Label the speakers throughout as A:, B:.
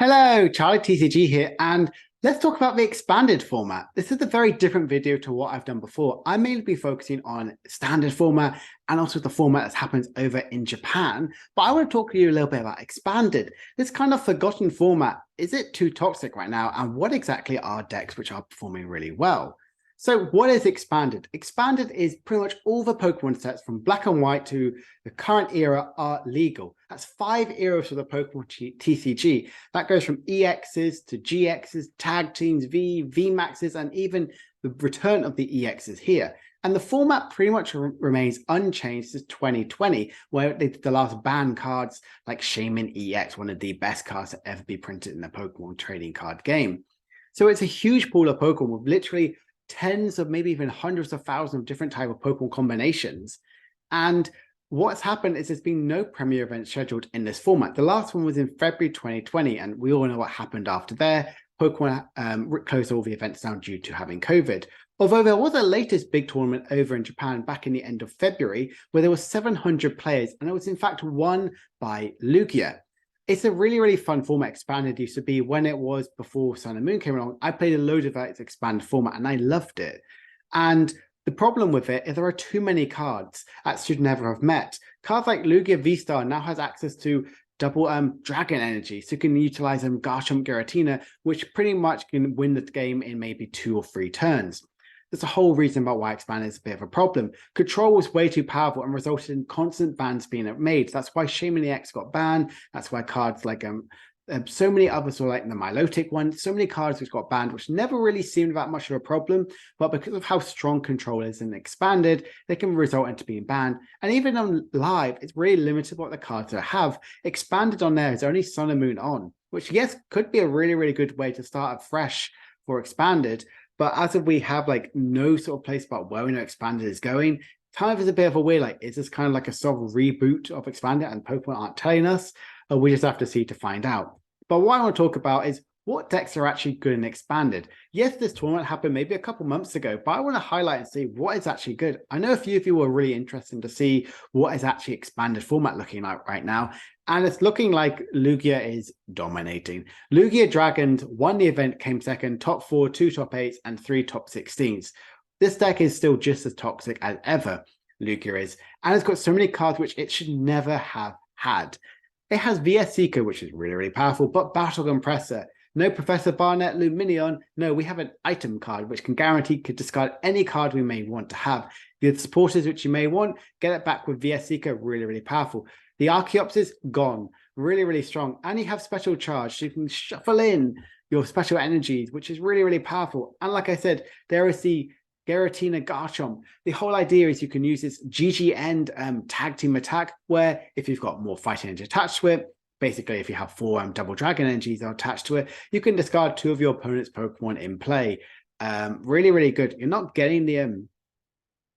A: Hello, Charlie TCG here, and let's talk about the expanded format. This is a very different video to what I've done before. I mainly be focusing on standard format and also the format that happens over in Japan, but I want to talk to you a little bit about expanded. This kind of forgotten format, is it too toxic right now? And what exactly are decks which are performing really well? So what is expanded? Expanded is pretty much all the Pokemon sets from black and white to the current era are legal. That's 5 eras for the Pokemon TCG. That goes from EXs to GXs, tag teams, VMAXs, and even the return of the EXs here. And the format pretty much remains unchanged since 2020, where they did the last ban cards like Shaman EX, one of the best cards to ever be printed in a Pokemon trading card game. So it's a huge pool of Pokemon with literally tens of maybe even hundreds of thousands of different type of Pokemon combinations. And what's happened is there's been no premier event scheduled in this format. The last one was in February 2020, and we all know what happened after there. Pokemon closed all the events down due to having COVID. Although there was a latest big tournament over in Japan back in the end of February, where there were 700 players, and it was in fact won by Lugia. It's a really, really fun format. Expanded used to be when it was before Sun and Moon came along. I played a load of its expanded format and I loved it. And the problem with it is there are too many cards that should never have met. Cards like Lugia V-Star now has access to double dragon energy, so you can utilize Garchomp Giratina, which pretty much can win the game in maybe 2 or 3 turns. There's a whole reason about why expanded is a bit of a problem. Control was way too powerful and resulted in constant bans being made. That's why Shaman EX got banned. That's why cards like so many others were like the Milotic one, so many cards which got banned, which never really seemed that much of a problem. But because of how strong control is and expanded, they can result into being banned. And even on live, it's really limited what the cards have. Expanded on there is only Sun and Moon on, which yes, could be a really, really good way to start afresh for expanded. But as if we have like no sort of place about where we know expanded is going, kind of is a bit of a weird, like, is this kind of like a sort of reboot of expanded and Pokemon aren't telling us? Or we just have to see to find out. But what I want to talk about is what decks are actually good and expanded. Yes, this tournament happened maybe a couple months ago, but I want to highlight and see what is actually good. I know a few of you were really interested to see what is actually expanded format looking like right now. And it's looking like Lugia is dominating. Lugia Dragons won the event, came second, top 4, 2 top 8s, and 3 top 16s. This deck is still just as toxic as ever, Lugia is. And it's got so many cards which it should never have had. It has VS Seeker, which is really, really powerful, but Battle Compressor. No Professor Barnett Luminion. No, we have an item card, which can guarantee could discard any card we may want to have. The supporters, which you may want, get it back with VS Seeker, really, really powerful. The Archeops is gone, really, really strong. And you have special charge, so you can shuffle in your special energies, which is really, really powerful. And like I said, there is the Giratina Garchomp. The whole idea is you can use this GG end tag team attack, where if you've got more fighting energy attached to it, basically if you have 4 double dragon energies attached to it, you can discard 2 of your opponent's Pokemon in play. Really, really good. You're not getting the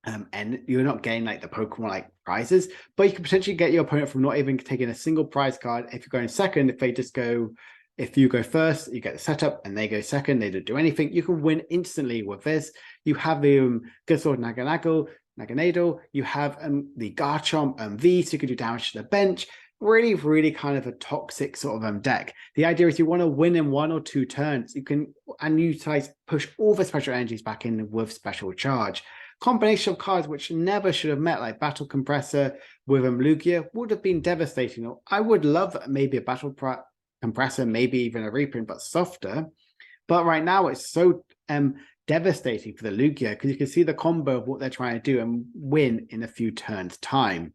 A: and you're not getting like the Pokemon like prizes, but you can potentially get your opponent from not even taking a single prize card. If you're going second, if they just go, if you go first, you get the setup and they go second, they don't do anything. You can win instantly with this. You have the Good Sword Naganadel, you have the Garchomp V, so you can do damage to the bench. Really, really kind of a toxic sort of deck. The idea is you want to win in 1 or 2 turns. You can and utilize push all the special energies back in with special charge. Combination of cards which never should have met, like Battle Compressor with Lugia, would have been devastating. I would love maybe a Battle Compressor, maybe even a reprint, but softer. But right now it's so devastating for the Lugia because you can see the combo of what they're trying to do and win in a few turns' time.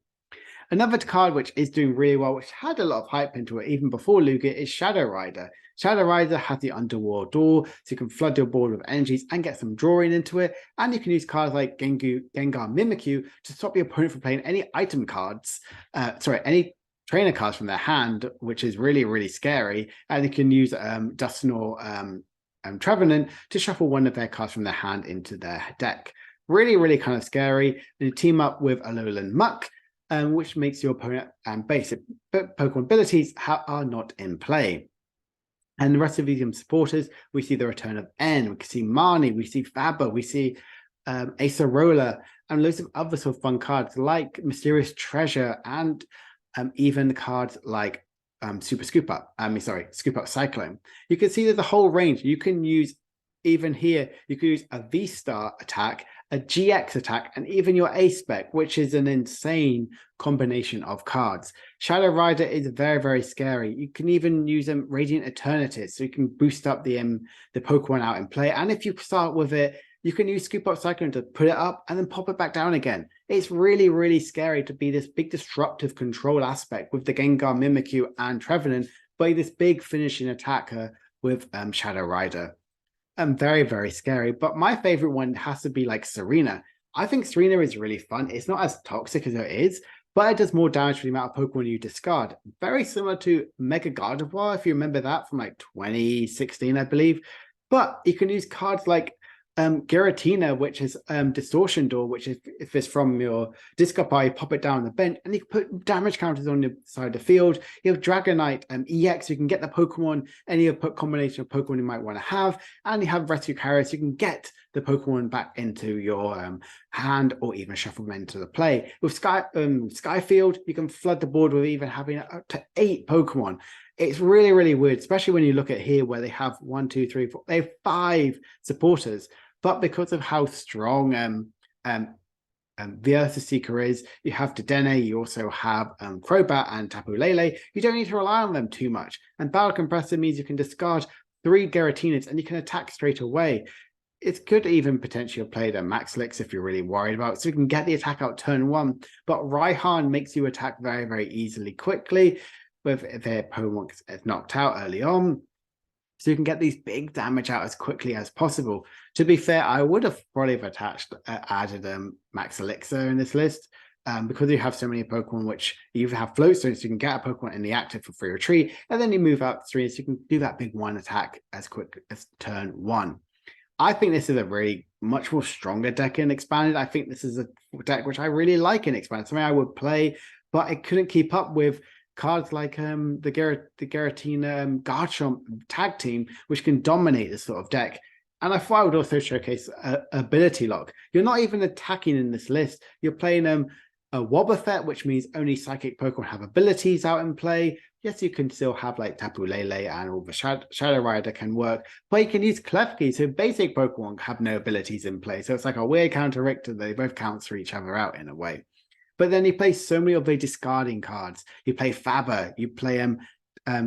A: Another card which is doing really well, which had a lot of hype into it even before Lugia, is Shadow Rider. Shadow Rider has the Underworld Door, so you can flood your board with energies and get some drawing into it. And you can use cards like Gengar Mimikyu to stop your opponent from playing any item cards, any trainer cards from their hand, which is really, really scary. And you can use Dustin or Trevenant to shuffle one of their cards from their hand into their deck. Really, really kind of scary. And you team up with Alolan Muck, which makes your opponent and basic Pokemon abilities are not in play. And the rest of these supporters, we see the return of N, we can see Marnie, we see Faber, we see Acerola, and loads of other sort of fun cards like Mysterious Treasure, and even cards like Super Scoop Up. Scoop Up Cyclone. You can see there's a whole range. You can use, even here, you can use a V-Star attack, a GX attack, and even your A-Spec, which is an insane combination of cards. Shadow Rider is very, very scary. You can even use Radiant Eternities, so you can boost up the Pokemon out in play. And if you start with it, you can use Scoop Up Cyclone to put it up and then pop it back down again. It's really, really scary to be this big disruptive control aspect with the Gengar, Mimikyu, and Trevenant, but this big finishing attacker with Shadow Rider. Very, very scary. But my favorite one has to be like Serena. I think Serena is really fun. It's not as toxic as it is, but it does more damage for the amount of Pokemon you discard. Very similar to Mega Gardevoir, if you remember that from like 2016, I believe. But you can use cards like Giratina, which is Distortion Door, which is if it's from your discard pile, you pop it down on the bench, and you can put damage counters on the side of the field. You have Dragonite EX, you can get the Pokemon, any combination of Pokemon you might want to have, and you have Rescue Carriers, you can get the Pokemon back into your hand or even shuffle them into the play. With Skyfield, you can flood the board with even having up to 8 Pokemon. It's really, really weird, especially when you look at here where they have 1, 2, 3, 4, they have 5 supporters. But because of how strong the Earth Seeker is, you have Dedenne, you also have Crobat and Tapu Lele. You don't need to rely on them too much. And Battle Compressor means you can discard 3 Giratinas and you can attack straight away. It could even potentially have played a Max Lix if you're really worried about it, so you can get the attack out turn 1. But Raihan makes you attack very, very easily, quickly, with their Pokemon is knocked out early on. So you can get these big damage out as quickly as possible. To be fair, I would have probably added Max Elixir in this list, because you have so many Pokemon which you have float stones, so you can get a Pokemon in the active for free retreat, and then you move out 3, so you can do that big one attack as quick as turn 1. I think this is a really much more stronger deck in Expanded. I think this is a deck which I really like in Expanded. Something I would play, but it couldn't keep up with cards like the Giratina Garchomp tag team, which can dominate this sort of deck. And I thought I would also showcase Ability Lock. You're not even attacking in this list. You're playing a Wobbuffet, which means only Psychic Pokemon have abilities out in play. Yes, you can still have like Tapu Lele and all the Shadow Rider can work, but you can use Klefki, so basic Pokemon have no abilities in play. So it's like a weird counter-richter. They both cancel each other out in a way. But then you play so many of the discarding cards. You play Faber, you play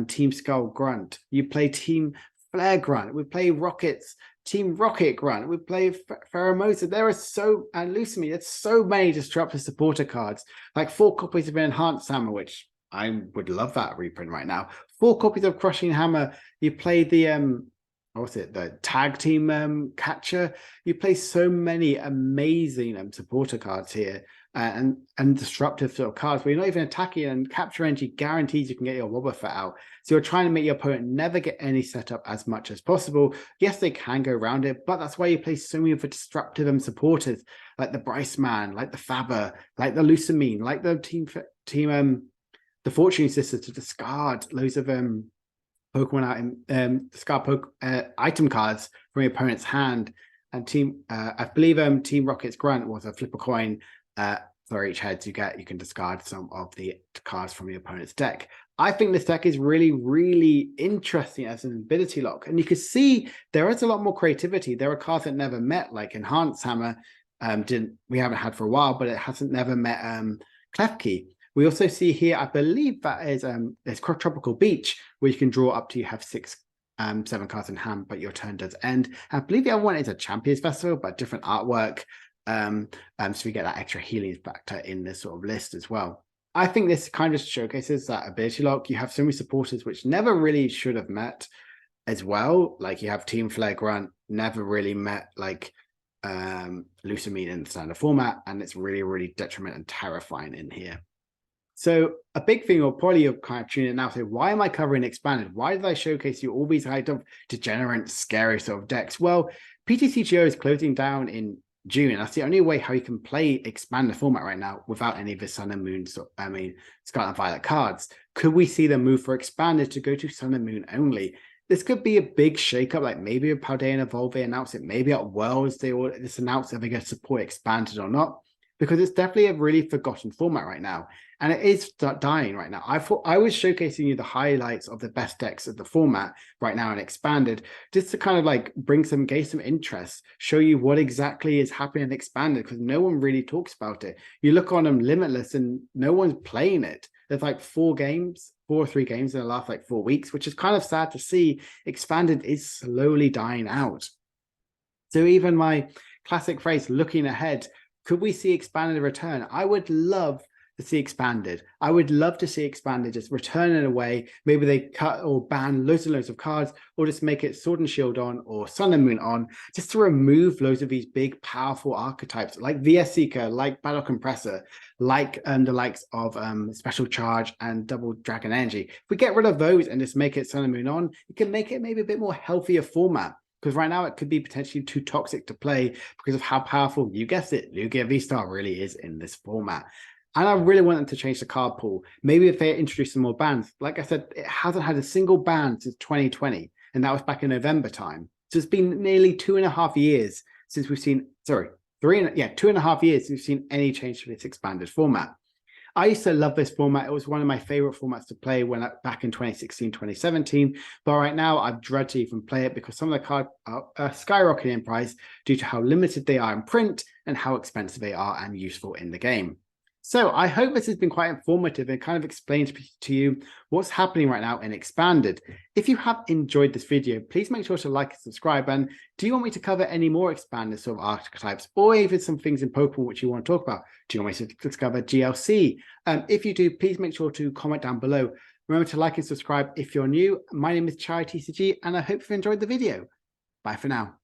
A: Team Skull Grunt, you play Team Flare Grunt, we play Rockets, Team Rocket Grunt, we play Pheromosa. There are and Lucami, there's so many disruptive supporter cards, like 4 copies of Enhanced Hammer, which I would love that reprint right now. 4 copies of Crushing Hammer. You play the the tag team catcher. You play so many amazing supporter cards here, and disruptive sort of cards where you're not even attacking, and Capture Energy guarantees you can get your Wobbuffet out. So you're trying to make your opponent never get any setup as much as possible. Yes, they can go around it, but that's why you play so many of the disruptive supporters, like the Bryce Man, like the Faber, like the Lucamine, like the the Fortune Sisters, to discard loads of Pokemon out in discard item cards from your opponent's hand. And I believe Team Rocket's Grunt was a flip a coin for each head you get. You can discard some of the cards from your opponent's deck. I think this deck is really, really interesting as an ability lock, and you can see there is a lot more creativity. There are cards that never met, like Enhanced Hammer. We haven't had for a while, but it hasn't never met Klefki. We also see here, I believe that is there's Tropical Beach, where you can draw up to you have 7 cards in hand, but your turn does end. I believe the other one is a Champions Festival, but different artwork. So we get that extra healing factor in this sort of list as well. I think this kind of showcases that ability lock. You have so many supporters which never really should have met as well. Like you have Team Flare Grunt, never really met like Lucamine in the standard format, and it's really, really detrimental and terrifying in here. So a big thing, or probably you're kind of tuning in now, say, why am I covering Expanded? Why did I showcase you all these kind of degenerate, scary sort of decks? Well, PTCGO is closing down in June. And that's the only way how you can play Expanded format right now without any of the Sun and Moon, Scarlet and Violet cards. Could we see them move for Expanded to go to Sun and Moon only? This could be a big shakeup, like maybe a Paldea and Evolve, they announce it. Maybe at Worlds, they will just announce if they're going to support Expanded or not, because it's definitely a really forgotten format right now. and it is dying right now. I thought I was showcasing you the highlights of the best decks of the format right now and expanded, just to kind of like gain some interest, show you what exactly is happening in expanded, because no one really talks about it. You look on them Limitless and no one's playing it. There's like 4 or 3 games in the last like 4 weeks, which is kind of sad to see. Expanded is slowly dying out. So even my classic phrase, looking ahead, could we see expanded return? I would love to see expanded. I would love to see expanded just return in a way. Maybe they cut or ban loads and loads of cards, or just make it Sword and Shield on or Sun and Moon on, just to remove loads of these big, powerful archetypes like VS Seeker, like Battle Compressor, like the likes of Special Charge and Double Dragon Energy. If we get rid of those and just make it Sun and Moon on, it can make it maybe a bit more healthier format. Because right now it could be potentially too toxic to play because of how powerful, you guessed it, Lugia V-Star really is in this format. And I really want them to change the card pool. Maybe if they introduce some more bans. Like I said, it hasn't had a single ban since 2020. And that was back in November time. So it's been nearly 2.5 years since we've seen, 2.5 years since we've seen any change to this expanded format. I used to love this format. It was one of my favorite formats to play back in 2016, 2017. But right now, I dread to even play it because some of the cards are skyrocketing in price due to how limited they are in print and how expensive they are and useful in the game. So I hope this has been quite informative and kind of explains to you what's happening right now in Expanded. If you have enjoyed this video, please make sure to like and subscribe. And do you want me to cover any more Expanded sort of archetypes, or even some things in Pokemon which you want to talk about? Do you want me to discover GLC? If you do, please make sure to comment down below. Remember to like and subscribe if you're new. My name is Chai TCG, and I hope you've enjoyed the video. Bye for now.